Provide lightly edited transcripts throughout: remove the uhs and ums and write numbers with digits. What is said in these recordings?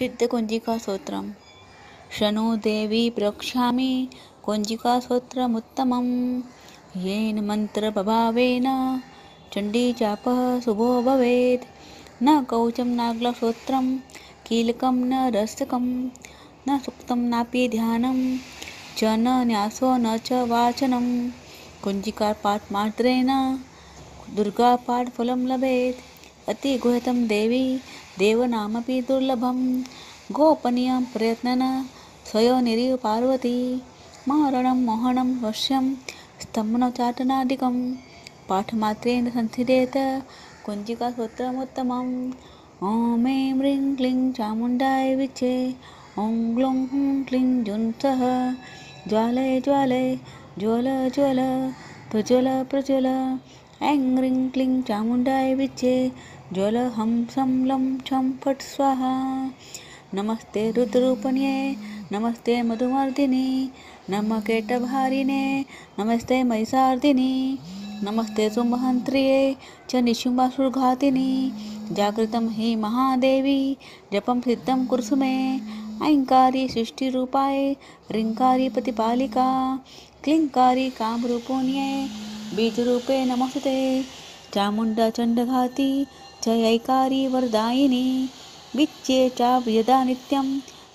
सिद्धकुञ्जिकास्तोत्रम्। शनो देवी प्रवक्ष्यामि कुञ्जिकास्तोत्रमुत्तमम्। येन मन्त्रप्रभावेन चण्डीजापः शुभो भवेत्। न कवचं नागलस्तोत्रं कीलकं न रस्तकं न सूक्तं नापि ध्यानं च न न्यासो न च वाचनं। कुञ्जिकापाठमात्रेण दुर्गापाठफलं लभेत्। अतिगुह्यतं देवी देवनामपि दुर्लभं। गोपनीयं प्रयत्नेन स्वयोनिरिव पार्वती। मारणं मोहनं वश्यं स्तम्भनोच्चाटनादिकं पाठमात्रेण संसिद्ध्येत कुञ्जिकास्तोत्रमुत्तमम्। ॐ ऐं ह्रीं क्लीं चामुण्डाय विचे। ॐ ग्लौं हुं क्लीं जुंसः। ज्वालय ज्वालय ज्वल ज्वल प्रज्वल प्रज्वल। ऐं ह्रीं क्लीं चामुण्डाय विचे। ज्वल हं सं लं छं फट् स्वाहा। नमस्ते रुद्ररूपिण्ये नमस्ते मधुमर्दिनी नमः केटभारिणे नमस्ते महिषार्दिनी नमस्ते शुम्भहन्त्र्ये च निशुम्भासुरघातिनी। जागृतं हि महादेवी जपं सिद्धं कुरुषु मे। ऐंकारी सृष्टिरूपाय ह्रींकारी प्रतिपालिका क्लींकारी कामरूपिण्ये बीजरूपे नमस्ते। चामुण्डा चण्डघाती च ऐकारी वरदायिनी विच्ये चाव्यदा नित्यं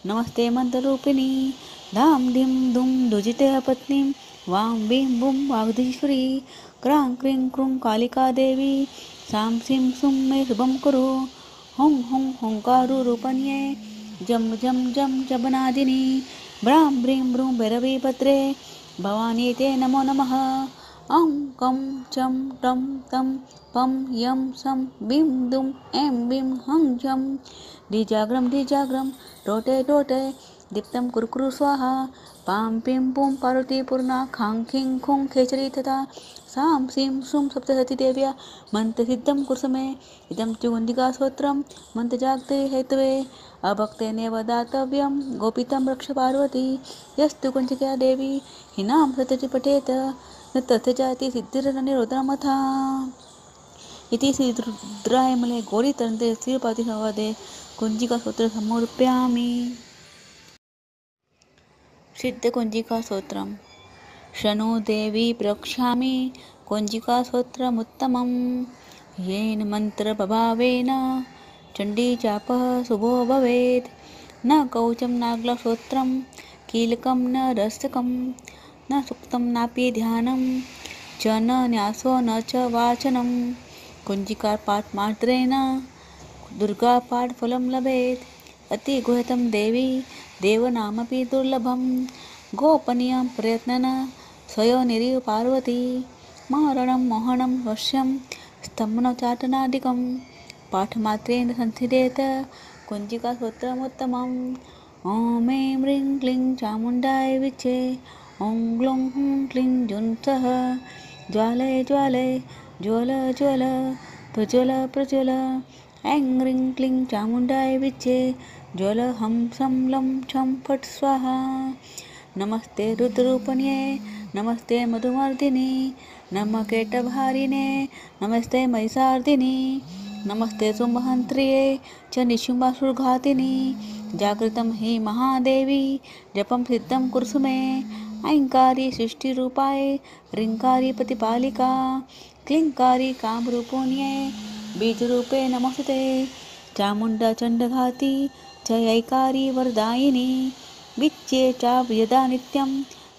नमस्ते मन्त्ररूपिणी। धां धीं धूं दुजितः पत्नीं वां वीं वुं वाग्धीश्वरी। क्रां क्रीं क्रूं कालिका देवी सां सीं सुं मे शुभं कुरु। हुं हुं हुंकारुरूपिण्ये जं जं जं जपनादिनी। ब्रां ब्रीं ब्रूं भैरवीभद्रे भवानी ते नमो नमः। औं कं चं टं तं पं यं सं बीं दुं ऐं बीं हं झं। धिजाग्रं टोटे टोटे दीप्तं कुरु कुरु स्वाहा। पां पीं पुं पार्वती पूर्णा खां खीं खुं खेचरी तथा सां सीं सुं सप्तशती देव्या मन्त्रसिद्धं कुरुषु मे। इदं तु कुञ्जिकास्तोत्रं मन्त्रजागते हेतवे अभक्तेनेव दातव्यं गोपितं रक्ष पार्वती। यस्तु कुञ्जिका देवी हिनां सत्यचि पठेत न तस्य जाति सिद्धिर्निरोधनमथा। इति श्री रुद्रायमले गौरीतन्त्रे श्रीपातिसंवादे कुञ्जिकास्तोत्रं समर्पयामि। सिद्धकुञ्जिकास्तोत्रम्। शनो देवी प्रवक्ष्यामि कुञ्जिकास्तोत्रमुत्तमम्। येन मन्त्रप्रभावेन चण्डीजापः शुभो भवेत्। न कवचं नागलस्तोत्रं कीलकं न रस्तकं न सूक्तं नापि ध्यानं च न न्यासो न च वाचनं। कुञ्जिकापाठमात्रेण दुर्गापाठफलं लभेत्। अतिगुह्यतं देवी देवनामपि दुर्लभं। गोपनीयं प्रयत्नेन स्वयोनिरिव पार्वती। मारणं मोहनं वश्यं स्तम्भनोच्चाटनादिकं पाठमात्रेण संसिद्ध्येत कुञ्जिकास्तोत्रमुत्तमम्। ॐ ऐं ह्रीं क्लीं चामुण्डाय विचे। ॐ ग्लौं हुं क्लीं जुंसः। ज्वालय ज्वालय ज्वल ज्वल प्रज्वल प्रज्वल। ऐं ह्रीं क्लीं चामुण्डाय विचे। ज्वल हं सं लं छं फट् स्वाहा। नमस्ते रुद्ररूपिण्ये नमस्ते मधुमर्दिनी नमः केटभारिणे नमस्ते महिषार्दिनी नमस्ते शुम्भहन्त्र्ये च निशुम्भासुरघातिनी। जागृतं हि महादेवी जपं सिद्धं कुरुषु मे। ऐंकारी सृष्टिरूपाय ह्रींकारी प्रतिपालिका क्लींकारी कामरूपिण्ये बीजरूपे नमस्ते। चामुण्डा चण्डघाती च ऐकारी वरदायिनी विच्ये चाव्यदा नित्यं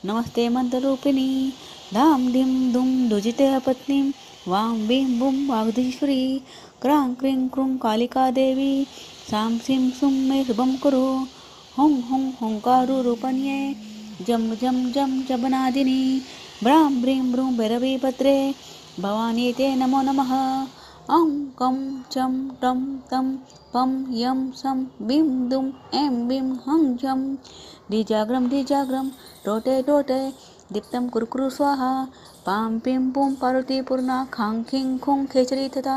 नमस्ते मन्त्ररूपिणी। धां धीं धूं दुजितः पत्नीं वां वीं वुं वाग्धीश्वरी। क्रां क्रीं क्रूं कालिका देवी सां सीं सुं मे शुभं कुरु। हुं हुं हुंकारुरूपिण्ये जं जं जं जपनादिनी। ब्रां ब्रीं ब्रूं भैरवीभद्रे भवानी ते नमो नमः। औं कं चं टं तं पं यं सं बीं दुं ऐं बीं हं झं। धिजाग्रं टोटे टोटे दीप्तं कुरु कुरु स्वाहा। पां पीं पुं पार्वती पूर्णा खां खीं खुं खेचरी तथा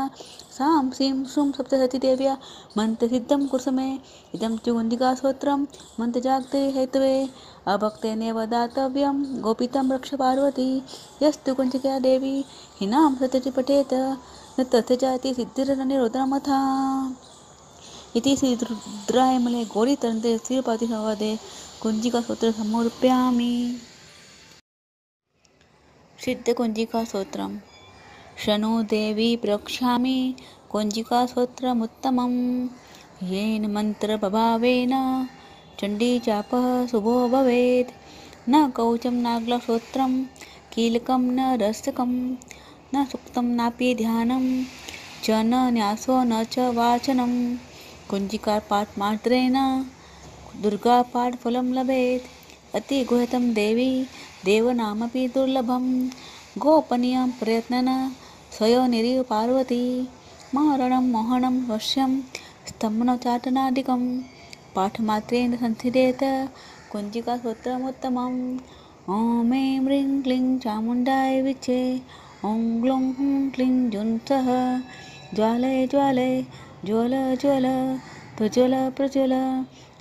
सां सीं सुं सप्तशती देव्या मन्त्रसिद्धं कुरुषु मे। इदं तु कुञ्जिकास्तोत्रं मन्त्रजागते हेतवे अभक्तेनेव दातव्यं गोपितं रक्ष पार्वती। यस्तु कुञ्जिका देवी हिनां सत्यचि पठेत न तस्य जाति सिद्धिर्निरोधनमथा। इति श्री रुद्रायमले गौरीतरन्ते श्रीपातिसंवादे कुञ्जिकासूत्र समर्पयामि। सिद्धकुञ्जिकासूत्रम्। शनो देवी प्रवक्ष्यामि कुञ्जिकासूत्रमुत्तमम्। येन मन्त्रप्रभावेन चण्डीचापः शुभो भवेत्। न कवचं नाग्लस्तोत्रं कीलकं न रस्तकं न सूक्तं नापि ध्यानं च न न्यासो न च वाचनं। कुञ्जिकापाठमात्रेण दुर्गापाठफलं लभेत्। अतिगुह्यतं देवी देवनामपि दुर्लभं। गोपनीयं प्रयत्नेन स्वयोनिरिव पार्वती। मारणं मोहनं वश्यं स्तम्भनोच्चाटनादिकं पाठमात्रेण संसिद्धेत कुञ्जिकासूत्रमुत्तमम्। ॐ ऐं ह्रीं क्लीं चामुण्डाय विचे। ॐ ग्लौं हूं क्लीं जुंसः। ज्वालय ज्वालय ज्वल ज्वल प्रज्वल प्रज्वल।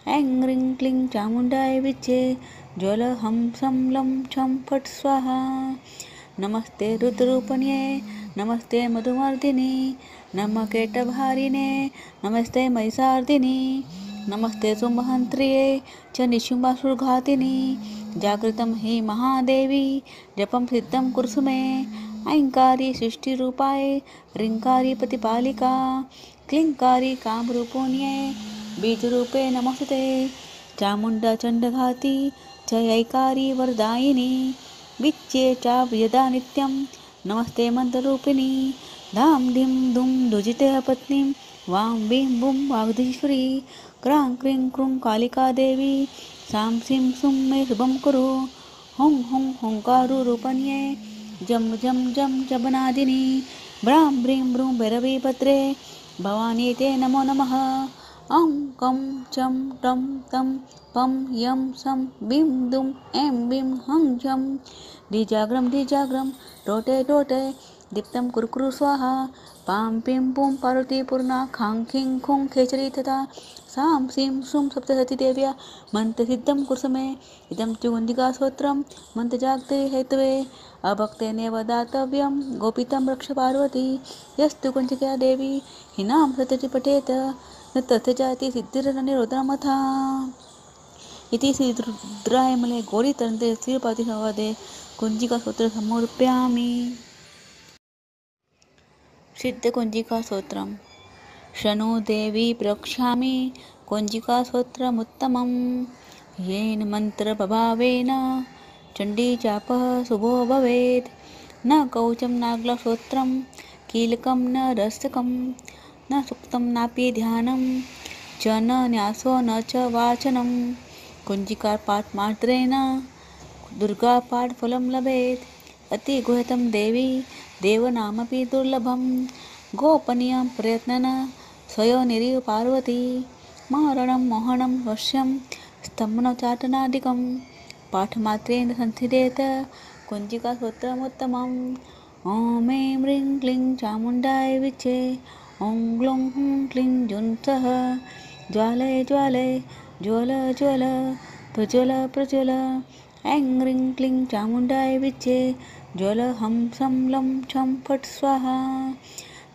ऐं ह्रीं क्लीं चामुण्डाय विचे। ज्वल हं सं लं छं फट् स्वाहा। नमस्ते रुद्ररूपिण्ये नमस्ते मधुमर्दिनी नमः केटभारिणे नमस्ते महिषार्दिनी नमस्ते सुमहन्त्रिये च निशुम्भासुरघातिनी। जागृतं हि महादेवी जपं सिद्धं कुरुषु मे। ऐंकारी सृष्टिरूपाय ह्रींकारी प्रतिपालिका क्लींकारी कामरूपिण्ये बीजरूपे नमस्ते। चामुण्डा चण्डघाती च ऐकारी वरदायिनी विच्ये चाव्यदा नित्यं नमस्ते मन्त्ररूपिणी। धाम धिं धुं दुजिते पत्नीं वां बीं बुं वाग्धीश्वरी। क्रां क्रीं क्रूं कालिका देवी सां सीं सुं मे शुभं कुरु। हुं हुं हुंकारुरूपिण्ये जं जं जं जपनादिनी। ब्रां ब्रीं ब्रूं भैरवीभद्रे भवानी ते नमो नमः। ॐ कं चं टं तं पं यं सं बीं दुं ऐं बीं हं झं। द्विजाग्रं टोटे टोटे दीप्तं कुरु स्वाहा। पां पीं पुं पार्वती पूर्णा खां खीं खुं खेचरी तथा सां सीं सुं सप्तशती देव्या मन्त्रसिद्धं कुरुषु मे। इदं च कुञ्जिकासूत्रं मन्त्रजागते हेतवे अभक्तेनेव दातव्यं गोपितं रक्ष पार्वती। यस्तु कुञ्जिका देवी हिनां सतति पठेत न तस्य जाति सिद्धिरनिरोधमथा। इति श्री रुद्रायमले गौरीतरन्ते श्रीपातिसंवादे कुञ्जिकासूत्र समर्पयामि। सिद्धकुञ्जिकासूत्रम्। शनो देवी प्रवक्ष्यामि कुञ्जिकासूत्रमुत्तमम्। येन मन्त्रप्रभावेन चण्डीचापः शुभो भवेत्। न कवचं नाग्लस्तोत्रं कीलकं न रस्तकं न सूक्तं नापि ध्यानं च न न्यासो न च वाचनं। कुञ्जिकापाठमात्रेण दुर्गापाठफलं लभेत्। अतिगुह्यतं देवी देवनामपि दुर्लभं। गोपनीयं प्रयत्नेन स्वयोनिरिव पार्वती। मारणं मोहनं वश्यं स्तम्भनोच्चाटनादिकं पाठमात्रेण संसिद्धेत कुञ्जिकासूत्रमुत्तमम्। ॐ ऐं ह्रीं क्लीं चामुण्डाय विचे। ॐ ग्लौं हूं क्लीं जुंसः। ज्वालय ज्वालय ज्वल ज्वल प्रज्वल प्रज्वल। ऐं ह्रीं क्लीं चामुण्डाय विचे। ज्वल हं सं लं छं फट् स्वाहा।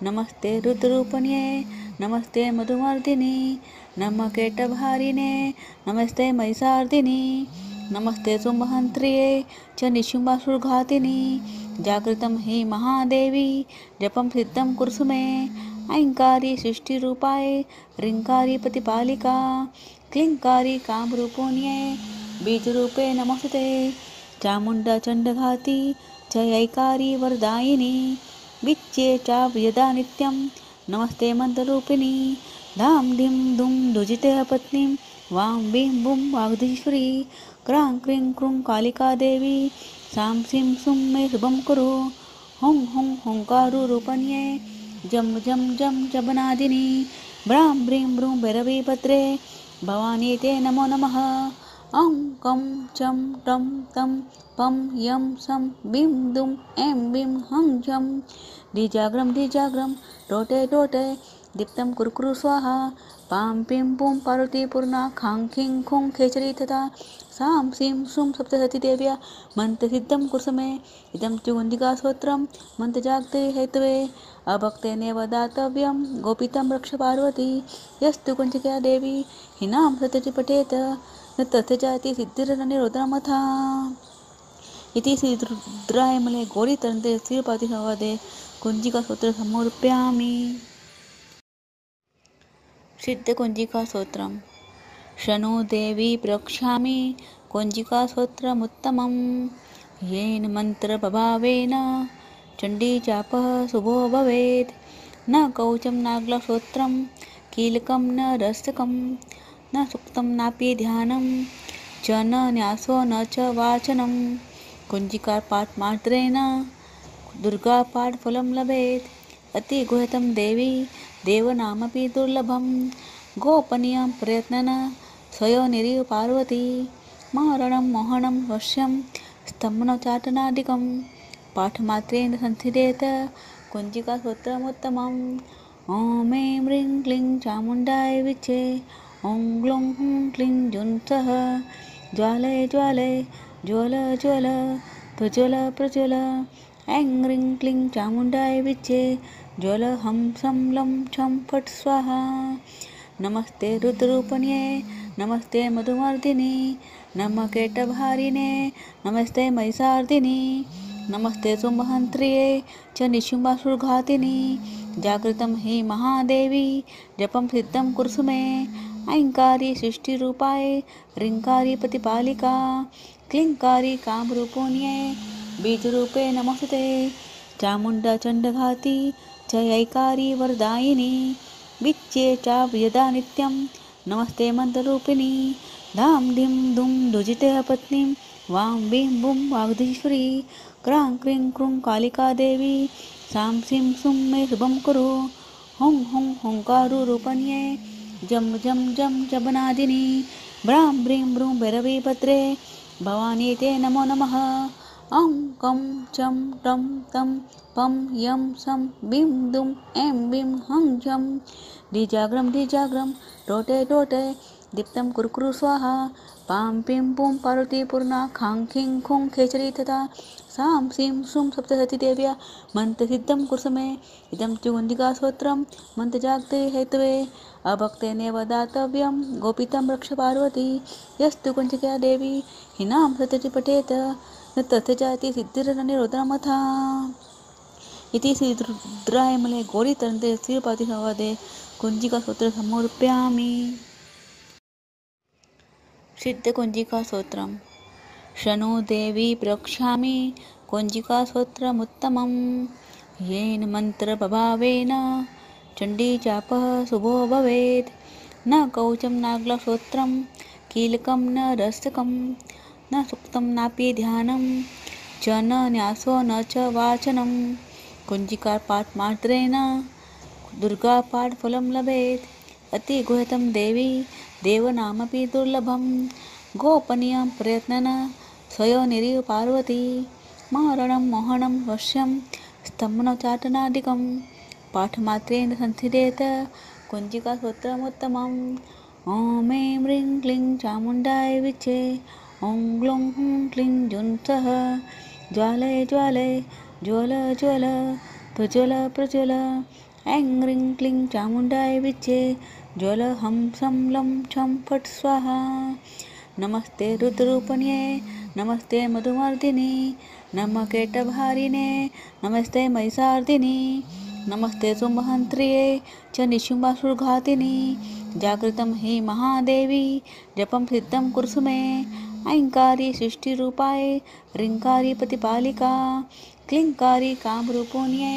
नमस्ते रुद्ररूपिण्ये नमस्ते मधुमर्दिनी नमः केटभारिणे नमस्ते महिषार्दिनी नमस्ते सुमहन्त्रिये च निशुम्भासुरघातिनी। जागृतं हि महादेवी जपं सिद्धं कुरुषु मे। ऐंकारी सृष्टिरूपाय ह्रींकारी प्रतिपालिका क्लींकारी कामरूपिण्ये बीजरूपे नमस्ते। चामुण्डा चण्डघाती च ऐकारी वरदायिनी विच्ये चाव्यदा नित्यं नमस्ते मन्त्ररूपिणी। धाम धिं धुं दुजिते पत्नीं वां बीं बुं वाग्धीश्वरी। क्रां क्रीं क्रूं कालिका देवी सां सीं सुं मे शुभं कुरु। हुं हुं हुंकारुरूपिण्ये जं जं जं जपनादिनी। ब्रां ब्रीं ब्रूं भैरवीभद्रे भवानी ते नमो नमः। ॐ कं चं टं तं पं यं सं बीं दुं ऐं बीं हं झं। द्विजाग्रं टोटे टोटे दीप्तं कुरु स्वाहा पां पीं पूं पार्वती पूर्णा खां खीं खूं खेचरी तथा सां सीं सूं सप्तशती देव्या मन्त्रसिद्धं कुरुसमे इदं तु गुञ्जिकास्तोत्रं मन्त्रजागते हेतवे अभक्तेनेव दातव्यं गोपितं रक्ष पार्वती यस्तु कुञ्जिका देवी हिनां सत्यति पठेत न तथा जाति सिद्धिर्निरोधमथा इति श्री रुद्रायमले गौरीतरन्ते श्रीपातिसंवादे कुञ्जिकास्तोत्रं समर्पयामि। सिद्धकुञ्जिकास्तोत्रम् शृणु देवी प्रवक्ष्यामि कुञ्जिकास्तोत्रमुत्तमं येन मन्त्रप्रभावेन चण्डीचापः शुभो भवेत् न कवचं नाग्लस्तोत्रं कीलकं न रस्तकं न सूक्तं नापि ध्यानं च न न्यासो न च वाचनं कुञ्जिकापाठमात्रेण दुर्गापाठफलं लभेत् अतिगुह्यतं देवी देवनामपि दुर्लभं गोपनीयं प्रयत्नेन स्वयोनिरिव पार्वती मारणं मोहनं वश्यं स्तम्भनोच्चाटनादिकं पाठमात्रेण संसिद्धेत कुञ्जिकास्तोत्रमुत्तमम् ॐ ऐं ह्रीं क्लीं चामुण्डाय विचे ॐ ग्लौं हुं क्लीं जुन्सः ज्वालय ज्वालय ज्वल ज्वल प्रज्वल प्रज्वल ऐं ह्रीं क्लीं चामुण्डाय विचे ज्वल हं सं लं छं फट् स्वाहा नमस्ते रुद्ररूपिण्ये नमस्ते मधुमर्दिनी नमः केटभारिणे नमस्ते महिषार्दिनी नमस्ते सुमहन्त्रिये च निशुम्भासुरघातिनी जागृतं हि महादेवी जपं सिद्धं कुरुसुमे ऐङ्कारी सृष्टिरूपाय ह्रीङ्कारी प्रतिपालिका क्लीङ्कारी कामरूपिण्ये बीजरूपे नमस्ते चामुण्डा चण्डघाती च ऐकारी वरदायिनी विच्ये चाव्यदा नित्यं नमस्ते मन्त्ररूपिणी धां धिं धुं दुजिते पत्नीं वां बीं बुं वाग्धीश्वरी क्रां क्रीं क्रूं कालिका देवी सां सीं सुं मे शुभं कुरु हुं हुं हुङ्कारुरूपण्ये जं जं जं जबनादिनी ब्रां ब्रीं ब्रूं भैरवीभद्रे भवानी ते नमो नमः ॐ कं चं टं तं पं यं सं बीं दुं ऐं बीं हं झं द्विजाग्रं टोटे टोटे दीप्तं कुरु स्वाहा पां पीं पूं पार्वती पूर्णा खां खीं खूं खेचरी तथा सां सीं सूं सप्तशती देव्या मन्त्रसिद्धं कुरुसमे इदं तु गुञ्जिकास्तोत्रं मन्त्रजागते हेतवे अभक्तेनेव दातव्यं गोपितं रक्ष पार्वती यस्तु कुञ्जिका देवी हिनां सत्यति पठेत न तथा जाति सिद्धिर्निरोधमथा इति श्री रुद्रायमले गौरीतरन्ते श्रीपातिसंवादे कुञ्जिकास्तोत्रं समर्पयामि। सिद्धकुञ्जिकास्तोत्रम् शृणु देवी प्रवक्ष्यामि कुञ्जिकास्तोत्रमुत्तमं येन मन्त्रप्रभावेन चण्डीचापः शुभो भवेत् न कवचं नाग्लस्तोत्रं कीलकं न रस्तकं न सूक्तं नापि ध्यानं च न न्यासो न च वाचनं कुञ्जिकापाठमात्रेण दुर्गापाठफलं लभेत् अतिगुह्यतं देवी देवनामपि दुर्लभं गोपनीयं प्रयत्नेन स्वयोनिरिव पार्वती मारणं मोहनं वश्यं स्तम्भनोच्चाटनादिकं पाठमात्रेण संसिद्धेत कुञ्जिकास्तोत्रमुत्तमम् ॐ ऐं ह्रीं क्लीं चामुण्डाय विचे ॐ ग्लौं हुं क्लीं जुन्सः ज्वालय ज्वालय ज्वल ज्वल प्रज्वल प्रज्वल ऐं ह्रीं क्लीं चामुण्डाय विचे ज्वल हं सं लं छं फट् स्वाहा नमस्ते रुद्ररूपिण्ये नमस्ते मधुमर्दिनी नमः केटभारिणे नमस्ते महिषार्दिनी नमस्ते सुमहन्त्रिये च निशुम्भासुरघातिनी जागृतं हि महादेवी जपं सिद्धं कुरुसुमे ऐङ्कारी सृष्टिरूपाय ह्रीङ्कारी प्रतिपालिका क्लीङ्कारी कामरूपिण्ये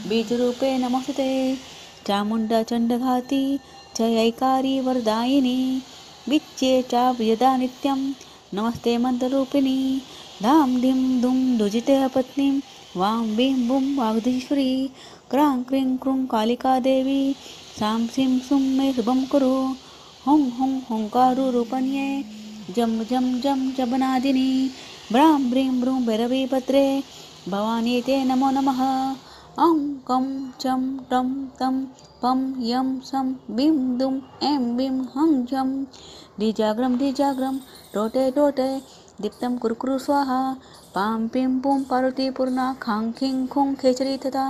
बीजरूपे नमस्ते चामुण्डा चण्डघाती च ऐकारी वरदायिनी विच्ये चाव्यदा नित्यं नमस्ते मन्त्ररूपिणी धां धिं धुं दुजिते पत्नीं वां बीं बुं वाग्धीश्वरी क्रां क्रीं क्रूं कालिका देवी सां सीं सुं मे शुभं कुरु हुं हुं हुङ्कारुरूपण्ये जं जं जं जबनादिनी ब्रां ब्रीं ब्रूं भैरवीभद्रे भवानी ते नमो नमः अं कं चं टं तं पं यं सं बीं दुं ऐं बीं हं झं धिजाग्रं धिजाग्रं टोटे टोटे दीप्तं कुरु स्वाहा पां पीं पुं पार्वती पूर्णा खां खीं खुं खेचरी तथा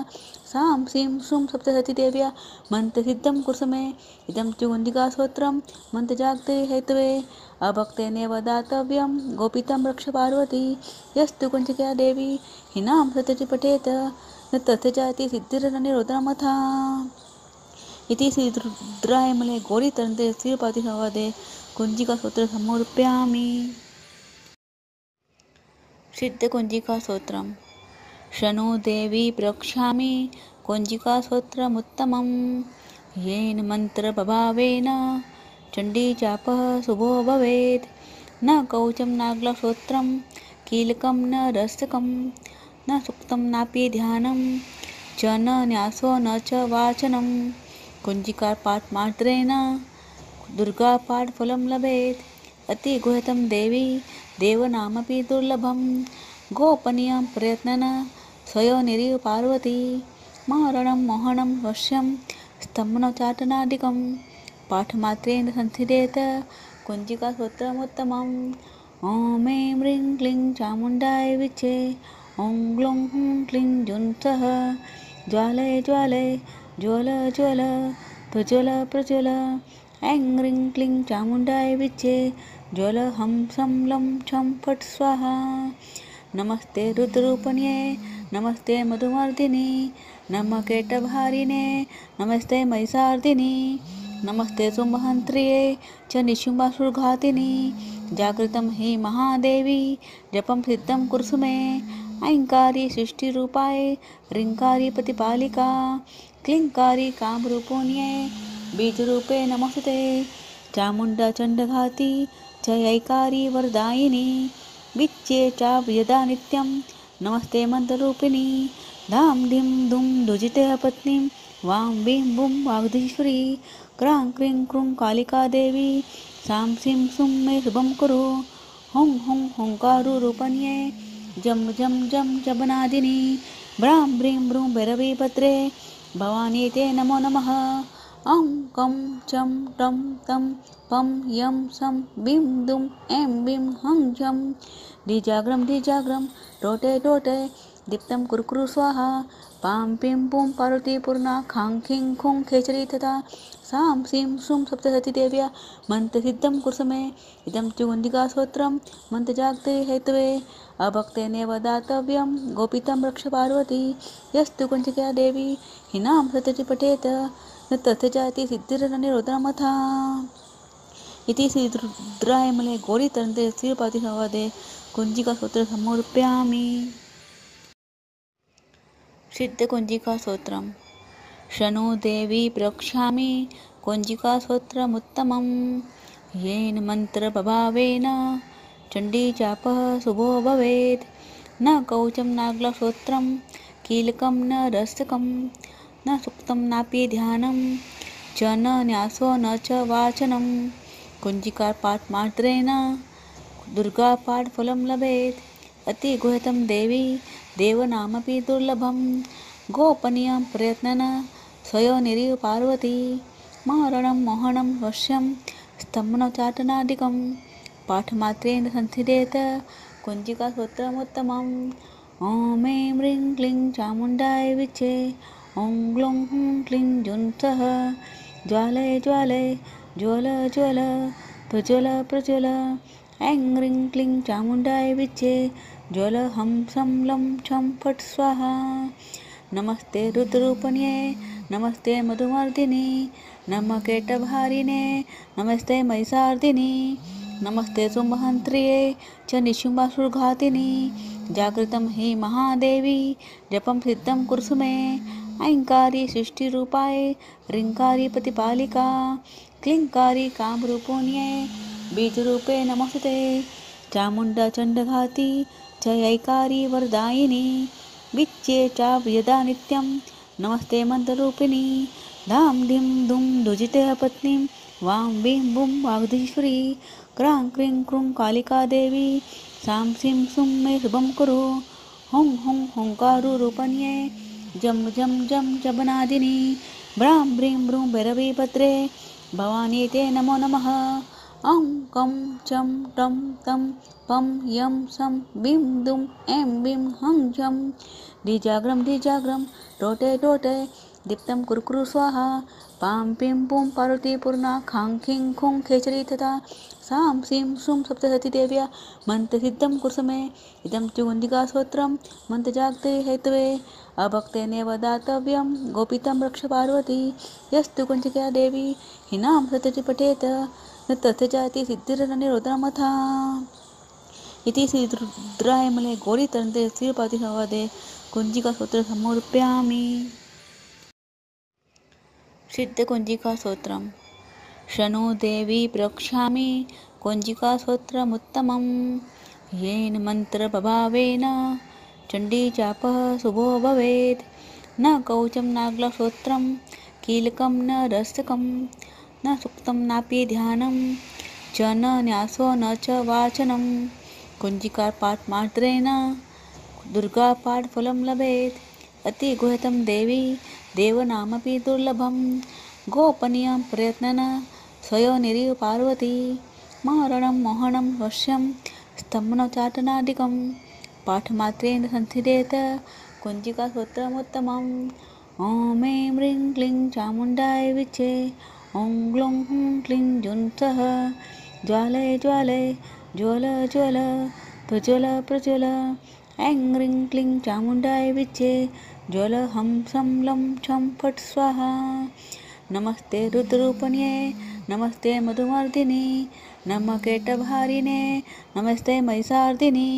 सां सीं सुं सप्तशती देव्या मन्त्रसिद्धं कुर्समे इदं चुगुन्दिकास्तोत्रं मन्त्रजागते हेतवे अभक्तेनेव दातव्यं गोपितं रक्ष पार्वती यस्तु कुञ्चिका देवी हिनां सत्यचि पठेत न तस्य जाति सिद्धिर्निरोधनमथा इति श्रीरुद्रायमले गौरीतरन्ते श्रीपातिसंवादे कुञ्जिकास्तोत्रं समर्पयामि। सिद्धकुञ्जिकास्तोत्रम् शृणु देवी प्रवक्ष्यामि कुञ्जिकास्तोत्रमुत्तमं येन मन्त्रप्रभावेन चण्डीजापः शुभो भवेत् न कवचं नाग्लस्तोत्रं कीलकं न रस्तकं न सुक्तं नापि ध्यानं च न न्यासो न च वाचनं कुञ्जिकापाठमात्रेण दुर्गापाठफलं लभेत् अतिगुह्यतं देवी देवनामपि दुर्लभं गोपनीयं प्रयत्नेन स्वयोनिरिव पार्वती मारणं मोहनं वश्यं स्तम्भनोच्चाटनादिकं पाठमात्रेण संसिद्धेत कुञ्जिकास्तोत्रमुत्तमम् ॐ ऐं ह्रीं क्लीं चामुण्डाय विचे ॐ ग्लौं हुं क्लीं जुन्सः ज्वालय ज्वालय ज्वल ज्वल प्रज्वल प्रज्वल ऐं ह्रीं क्लीं चामुण्डाय विचे ज्वल हं सं लं छं फट् स्वाहा नमस्ते रुद्ररूपण्ये नमस्ते मधुमर्दिनी नमः केटभारिणे नमस्ते महिषार्दिनी नमस्ते सुमहन्त्रिये च निशुम्भासुरघातिनी जागृतं हि महादेवी जपं सिद्धं कुर्सु मे ऐङ्कारी सृष्टिरूपाय ह्रीङ्कारी प्रतिपालिका क्लीङ्कारी कामरूपोऽन्ये बीजरूपे नमस्ते चामुण्डा चण्डघाती च ऐकारी वरदायिनी विच्ये चाव्यदा नित्यं नमस्ते मन्त्ररूपिणी धां धिं दुं दुजिते पत्नीं वां बीं बुं वाग्धीश्वरी क्रां क्रीं क्रूं कालिका देवी सां सीं सुं मे शुभं कुरु हुं हुं हुङ्कारुरूपण्ये जं जं जं जबनादिनी ब्रां ब्रीं ब्रूं भैरवीभद्रे भवानी ते नमो नमः अं कं चं टं तं पं यं सं बीं दुं ऐं बीं हं झं धिजाग्रं धिजाग्रं टोटे टोटे दीप्तं कुरु स्वाहा पां पीं पुं पार्वती पूर्णा खां खीं खुं खेचरी तथा सां सीं सुं सप्तशती देव्या मन्त्रसिद्धं कुर्समे इदं चुगुन्दिकास्तोत्रं मन्त्रजागते हेतवे अभक्तेनेव दातव्यं गोपितं रक्ष पार्वती यस्तु कुञ्चिका देवी हिनां सत्यचि पठेत न तस्य जाति सिद्धिर्निरोधनमथा इति श्रीरुद्रायमले गौरीतरन्ते श्रीपातिसंवादे कुञ्जिकास्तोत्रं समर्पयामि। सिद्धकुञ्जिकास्तोत्रम् शृणु देवी प्रवक्ष्यामि कुञ्जिकास्तोत्रमुत्तमं येन मन्त्रप्रभावेन चण्डीजापः शुभो भवेत् न कवचं नाग्लस्तोत्रं कीलकं न रस्तकं न सुक्तं नापि ध्यानं च न न्यासो न च वाचनं कुञ्जिकापाठमात्रेण दुर्गापाठफलं लभेत् अतिगुह्यतं देवी देवनामपि दुर्लभं गोपनीयं प्रयत्नेन स्वयोनिरिव पार्वती मारणं मोहनं वश्यं स्तम्भनोच्चाटनादिकं पाठमात्रेण संसिद्धेत कुञ्जिकास्तोत्रमुत्तमम् ॐ ऐं ह्रीं क्लीं चामुण्डाय विचे ॐ ग्लौं हुं क्लीं जुन्सः ज्वालय ज्वालय ज्वल ज्वल प्रज्वल प्रज्वल ऐं ह्रीं क्लीं चामुण्डाय विचे ज्वल हं सं लं छं फट् स्वाहा नमस्ते रुद्ररूपण्ये नमस्ते मधुमर्दिनी नमः केटभारिणे नमस्ते महिषार्दिनी नमस्ते सुमहन्त्रिये च निशुम्भासुरघातिनी जागृतं हि महादेवी जपं सिद्धं कुर्सु मे ऐङ्कारी सृष्टिरूपाय ह्रीङ्कारी प्रतिपालिका क्लीङ्कारी कामरूपोऽन्ये बीजरूपे नमस्ते चामुण्डा चण्डघाती च ऐकारी वरदायिनी विच्ये चाव्यदा नित्यं नमस्ते मन्त्ररूपिणी धां धिं दुं दुजिते पत्नीं वां बीं बुं वाग्धीश्वरी क्रां क्रीं क्रूं कालिका देवी सां सीं सुं मे शुभं कुरु हुं हुं हुङ्कारुरूपण्ये जम जम जम जबनादिनी ब्रां ब्रीं ब्रूं भैरवीभद्रे भवानी ते नमो नमः। ॐ कं चं टं तं पं यं सं बीं दुं ऐं बीं हं झं धीजाग्रं टोटे टोटे दीप्तं कुरु स्वाहा। पां पीं पुं पार्वती पूर्णा खां खीं खुं खेचरी तथा सां सीं सुं सप्तशती देव्या मन्त्रसिद्धं कुर्समे। इदं तु गुञ्जिकास्तोत्रं मन्त्रजागते हेतवे अभक्तेनेव दातव्यं गोपितं रक्ष पार्वती। यस्तु कुञ्जिका देवी हिनां सतति पठेत न तस्य जाति सिद्धिरनिरोधमथा। इति श्री रुद्रायमले गौरीतन्त्रे श्रीपातिसंवादे कुञ्जिकास्तोत्रं समर्पयामि। सिद्धकुञ्जिकास्तोत्रम्। शृणु देवी प्रवक्ष्यामि कुञ्जिकास्तोत्रमुत्तमं। येन मन्त्रप्रभावेन चण्डीचापः शुभो भवेत्। न कवचं नागलस्तोत्रं कीलकं न रस्तकं न सूक्तं नापि ध्यानं च न न्यासो न च वाचनं। कुञ्जिकापाठमात्रेण दुर्गापाठफलं लभेत्। अतिगुह्यतं देवी देवनामपि दुर्लभं गोपनीयं प्रयत्नेन स्वयोनिरिव पार्वती। मारणं मोहनं वश्यं स्तम्भनोच्चाटनादिकं पाठमात्रेण संसिद्ध्येत कुञ्जिकास्तोत्रमुत्तमम्। ॐ ऐं ह्रीं क्लीं चामुण्डाय विचे ॐ ग्लौं हुं क्लीं जुंसः ज्वालय ज्वालय ज्वल ज्वल प्रज्वल प्रज्वल। ऐं ह्रीं क्लीं चामुण्डाय विचे ज्वल हं सं लं छं फट् स्वाहा। नमस्ते रुद्ररूपिण्ये नमस्ते मधुमर्दिनी नमः केटभारिणे नमस्ते महिषार्दिनी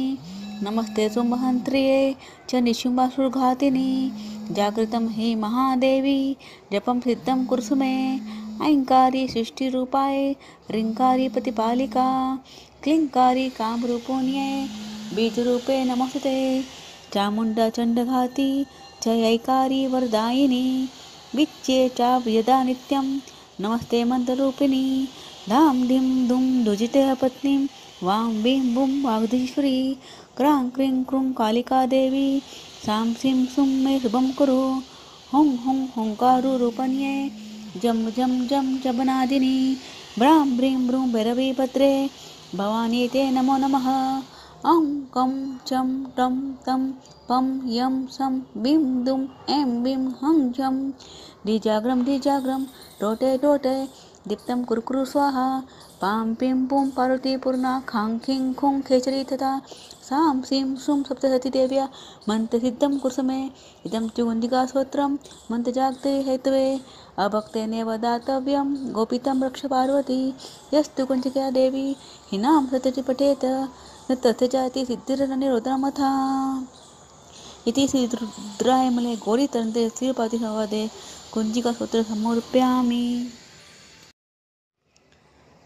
नमस्ते शुम्भहन्त्रिये च निशुम्भासुरघातिनी। जागृतं हि महादेवी जपं सिद्धं कुर्सुमे। ऐंकारी सृष्टिरूपाय ह्रींकारी प्रतिपालिका क्लींकारी कामरूपिण्ये बीजरूपे नमस्ते। चामुण्डा चण्डघाती च ऐकारी वरदायिनी विच्ये चाव्यदा नित्यं नमस्ते मन्त्ररूपिणी। धां धीं धुं दुजिते पत्नीं वां बीं बुं वाग्धीश्वरी क्रां क्रीं क्रूं कालिका देवी सां सीं सुं मे शुभं कुरु। हुं हुं हुंकारुरूपिण्ये जं जं जं जबनादिनी ब्रां ब्रीं ब्रूं भैरवीभद्रे भवानी ते नमो नमः। ॐ कं चं टं तं पं यं सं बीं दुं ऐं बीं हं झं धीजाग्रं टोटे टोटे दीप्तं कुरु स्वाहा। पां पीं पुं पार्वती पूर्णा खां खीं खुं खेचरी तथा सां सीं सुं सप्तशती देव्या मन्त्रसिद्धं कुर्समे। इदं तु गुञ्जिकास्तोत्रं मन्त्रजागते हेतवे अभक्तेनेव दातव्यं गोपितं रक्ष पार्वती। यस्तु कुञ्जिका देवी हिनां सतति पठेत न तस्य जाति सिद्धिरनिरोधमथा। इति श्री रुद्रायमले गौरीतन्त्रे श्रीपातिसंवादे कुञ्जिकास्तोत्रं समर्पयामि।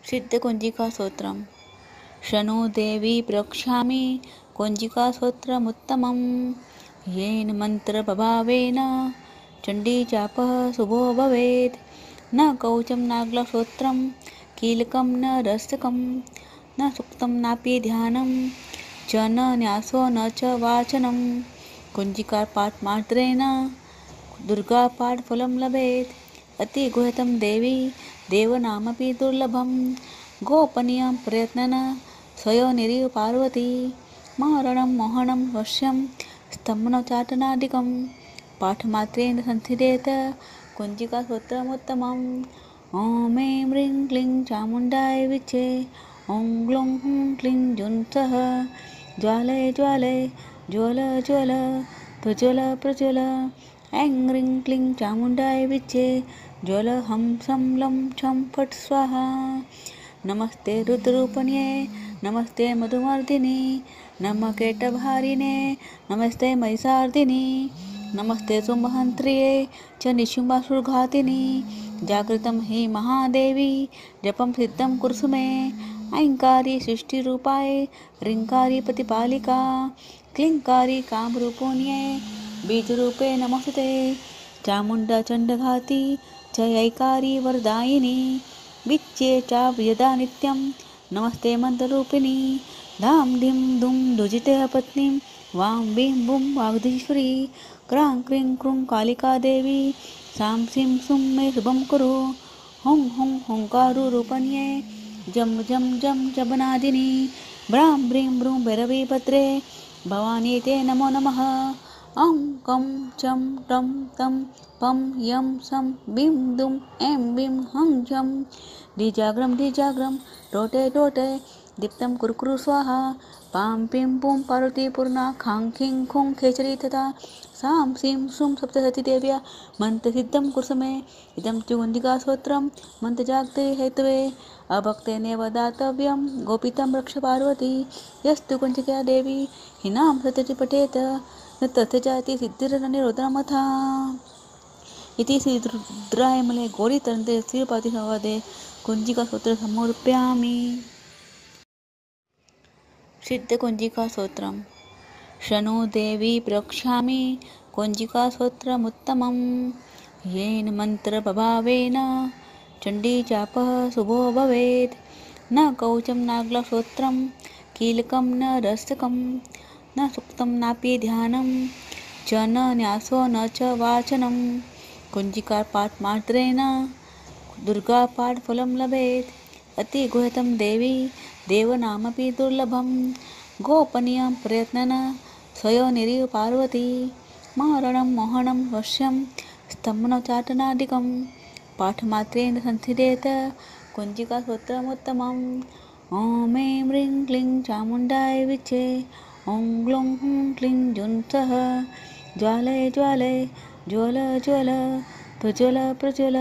सिद्धकुञ्जिकास्तोत्रम्। शृणु देवी प्रवक्ष्यामि कुञ्जिकास्तोत्रमुत्तमं। येन मन्त्रप्रभावेन चण्डीचापः शुभो भवेत्। न कवचं नागलस्तोत्रं कीलकं न रस्तकं न सूक्तं नापि ध्यानं च न न्यासो न च वाचनं। कुञ्जिकापाठमात्रेण दुर्गापाठफलं लभेत्। अतिगुह्यतं देवी देवनामपि दुर्लभं गोपनीयं प्रयत्नेन स्वयोनिरिव पार्वती। मारणं मोहनं वश्यं स्तम्भनोच्चाटनादिकं पाठमात्रेण संसिद्ध्येत कुञ्जिकास्तोत्रमुत्तमम्। ॐ ऐं ह्रीं क्लीं चामुण्डाय विचे ॐ ग्लौं हुं क्लीं जुंसः ज्वालय ज्वालय ज्वल ज्वल प्रज्वल प्रज्वल। ऐं ह्रीं क्लीं चामुण्डाय विचे ज्वल हं सं लं छं फट् स्वाहा। नमस्ते रुद्ररूपिण्ये नमस्ते मधुमर्दिनी नमः केटभारिणे नमस्ते महिषार्दिनी नमस्ते शुम्भहन्त्रिये च निशुम्भासुरघातिनी। जागृतं हि महादेवी जपं सिद्धं कुर्सुमे। ऐंकारी सृष्टिरूपाय ह्रींकारी प्रतिपालिका क्लींकारी कामरूपिण्ये बीजरूपे नमस्ते। चामुण्डा चण्डघाती च ऐकारी वरदायिनी विच्ये चाव्यदा नित्यं नमस्ते मन्त्ररूपिणी। धां धीं धुं दुजिते पत्नीं वां बीं बूं वागधीश्वरी क्रां क्रीं क्रूं कालिका देवी सां सीं सुं मे शुभं कुरु हुं हुं हुंकारुरूपण्ये जं जं जं जबनादिनी ब्रां ब्रीं ब्रूं भैरवीभद्रे भवानी ते नमो नमः। औं कं चं टं तं पं यं सं बीं दुं ऐं बीं हं झं धीजाग्रं टोटे टोटे दीप्तं कुरु स्वाहा पां पीं पूं पार्वती पूर्णा खां खीं खूं खेचरी तथा सां सीं सुं सप्तशती देव्या मन्त्रसिद्धं कुर्समे इदं चुगुन्दिकास्तोत्रं मन्त्रजागते हेतवे अभक्तेनेव दातव्यं गोपितं रक्ष पार्वती यस्तु कुञ्चिका देवी हिनां सत्यति पठेत न तस्य जाति सिद्धिर्निरोधनमथा इति श्रीरुद्रायमले गौरीतरन्ते श्रीपातिसंवादे कुञ्जिकास्तोत्रं समर्पयामि। सिद्धकुञ्जिकास्तोत्रं शृणु देवी प्रवक्ष्यामि कुञ्जिकास्तोत्रमुत्तमं येन मन्त्रप्रभावेन चण्डीचापः शुभो भवेत् न कवचं नागलस्तोत्रं कीलकं न रस्तकं न सुक्तं नापि ध्यानं च न न्यासो न च वाचनं कुञ्जिकापाठमात्रेण दुर्गापाठफलं लभेत् अतिगुह्यतं देवी देवनामपि दुर्लभं गोपनीयं प्रयत्नेन स्वयोनिरिव पार्वती मारणं मोहनं वश्यं स्तम्भनोच्चाटनादिकं पाठमात्रेण संसिद्धेत कुञ्जिकास्तोत्रमुत्तमम्। ॐ ऐं ह्रीं क्लीं चामुण्डाय विचे ॐ ग्लौं हुं क्लीं जुंसः ज्वालय ज्वालय ज्वल ज्वल प्रज्वल प्रज्वल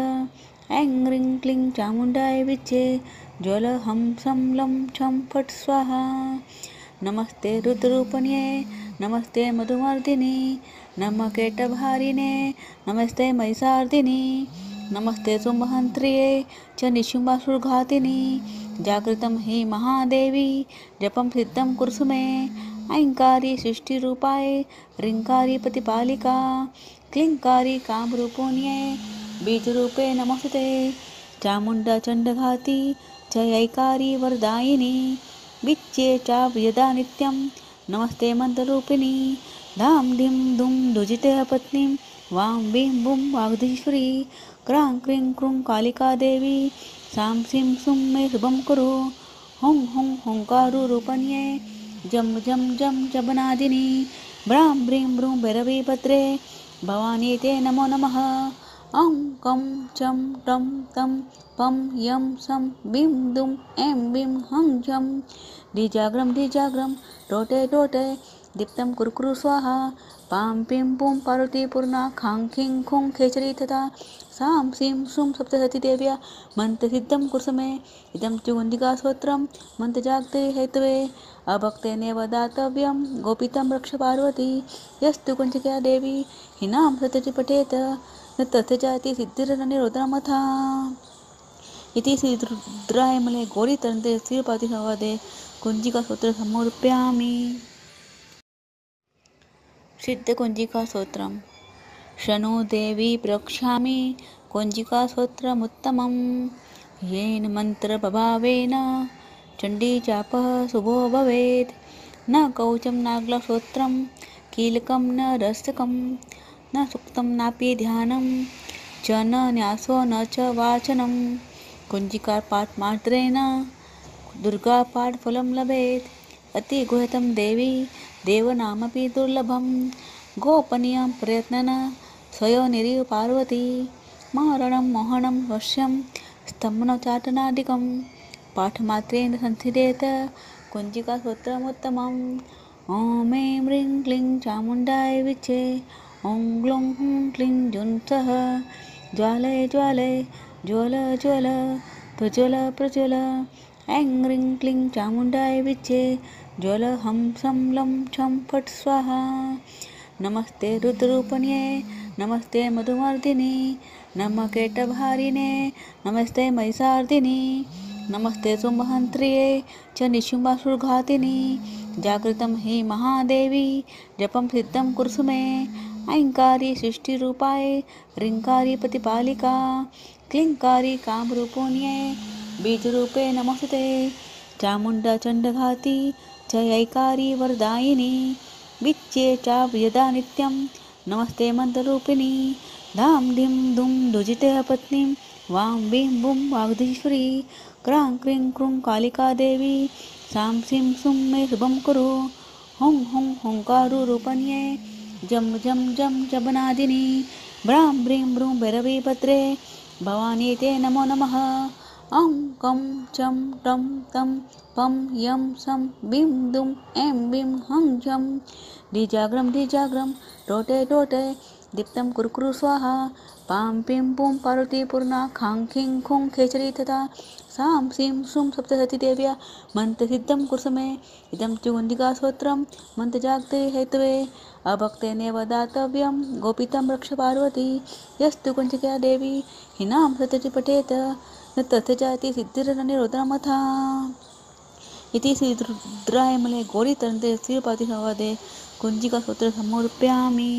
ऐं ह्रीं क्लीं चामुण्डाय विचे ज्वल हं सं लं छं फट् स्वाहा। नमस्ते रुद्ररूपिण्ये नमस्ते मधुमर्दिनी नमः केटभारिणे नमस्ते महिषार्दिनी नमस्ते सुमहन्त्रिये च निशुम्भासुरघातिनी जागृतं हि महादेवी जपं सिद्धं कुर्सु मे ऐङ्कारी सृष्टिरूपाय ह्रीङ्कारी प्रतिपालिका क्लीङ्कारी कामरूपिण्ये बीजरूपे नमस्ते चामुण्डा चण्डघाती च ऐकारी वरदायिनी विच्ये च यदा नित्यं नमस्ते मन्त्ररूपिणी धां धीं धुं दुजिते पत्नीं वां बीं बूं वागधीश्वरी क्रां क्रीं क्रूं कालिका देवी सां सीं सुं मे शुभं कुरु हुं हुं हुंकारुरूपण्ये जं जं जं जबनादिनी ब्रां ब्रीं ब्रूं भैरवीभद्रे भवानी ते नमो नमः। औं कं चं टं तं पं यं सं बीं दुं ऐं बीं हं झं धीजाग्रं टोटे टोटे दीप्तं कुरु स्वाहा पां पीं पूं पार्वती पूर्णा खां खीं खूं खेचरी तथा सां सीं सुं सप्तशती देव्या मन्त्रसिद्धं कुर्समे इदं चुगुन्दिकास्तोत्रं मन्त्रजागते हेतवे अभक्तेनेव दातव्यं गोपितं रक्ष पार्वती यस्तु कुञ्चिका देवी हिनां सत्यति पठेत न तस्य जाति सिद्धिर्निरोधनमथा इति श्रीरुद्रायमले गौरीतरन्ते श्रीपातिसंवादे कुञ्जिकास्तोत्रं समर्पयामि। सिद्धकुञ्जिकास्तोत्रं शृणु देवी प्रवक्ष्यामि कुञ्जिकास्तोत्रमुत्तमं येन मन्त्रप्रभावेन चण्डीचापः शुभो भवेत् न कवचं नागलस्तोत्रं कीलकं न रस्तकं न सुक्तं नापि ध्यानं च न न्यासो न च वाचनं कुञ्जिकापाठमात्रेण दुर्गापाठफलं लभेत् अतिगुह्यतं देवी देवनामपि दुर्लभं गोपनीयं प्रयत्नेन स्वयोनिरिव पार्वती मारणं मोहनं वश्यं स्तम्भनोच्चाटनादिकं पाठमात्रेण संसिद्धेत कुञ्जिकास्तोत्रमुत्तमम्। ॐ ऐं ह्रीं क्लीं चामुण्डाय विचे ॐ ग्लौं हुं क्लीं जुंसः ज्वालय ज्वालय ज्वल ज्वल प्रज्वल प्रज्वल ऐं ह्रीं क्लीं चामुण्डाय विचे ज्वल हं सं लं छं फट् स्वाहा। नमस्ते रुद्ररूपिण्ये नमस्ते मधुमर्दिनी नमः केटभारिणे नमस्ते महिषार्दिनी नमस्ते सुमहन्त्रिये च निशुम्भासुरघातिनी जागृतं हि महादेवी जपं सिद्धं कुर्सु मे ऐङ्कारी सृष्टिरूपाय ह्रीङ्कारी प्रतिपालिका क्लीङ्कारी कामरूपिण्ये बीजरूपे नमस्ते चामुण्डा चण्डघाती च ऐकारी वरदायिनी विच्चे चाव्यदा नित्यं नमस्ते मन्त्ररूपिणी धाम धीं धूं दुजिते पत्नीं वां वीं बुं वाग्धीश्वरी क्रां क्रीं क्रूं कालिका देवी सां सीं सुं मे शुभं कुरु हुं हुं हुंकारुरूपण्ये जं जं जं जपनादिनी ब्रां ब्रीं ब्रूं भैरवीभद्रे भवानी ते नमो नमः अं कं चं टं तं पं यं सं बीं दुं ऐं बीं हं झं द्विजाग्रं टोटे टोटे दीप्तं कुरु स्वाहा पां पीं पुं पार्वती पूर्णा खां खीं खुं खेचरी तथा सां सीं सुं सप्तशती देव्या मन्त्रसिद्धं कुरुसमे इदं तु गुञ्जिकास्तोत्रं मन्त्रजागते हेतवे अभक्तेनेव दातव्यं गोपितं रक्ष पार्वती यस्तु कुञ्जिका देवी हिनां सत्यजि पठेत न तथ जाति सिद्धिर्निरोधनमथा इति श्री रुद्रायमले गौरीतन्त्रे श्रीपातिसंवादे कुञ्जिकास्तोत्रं समर्पयामि।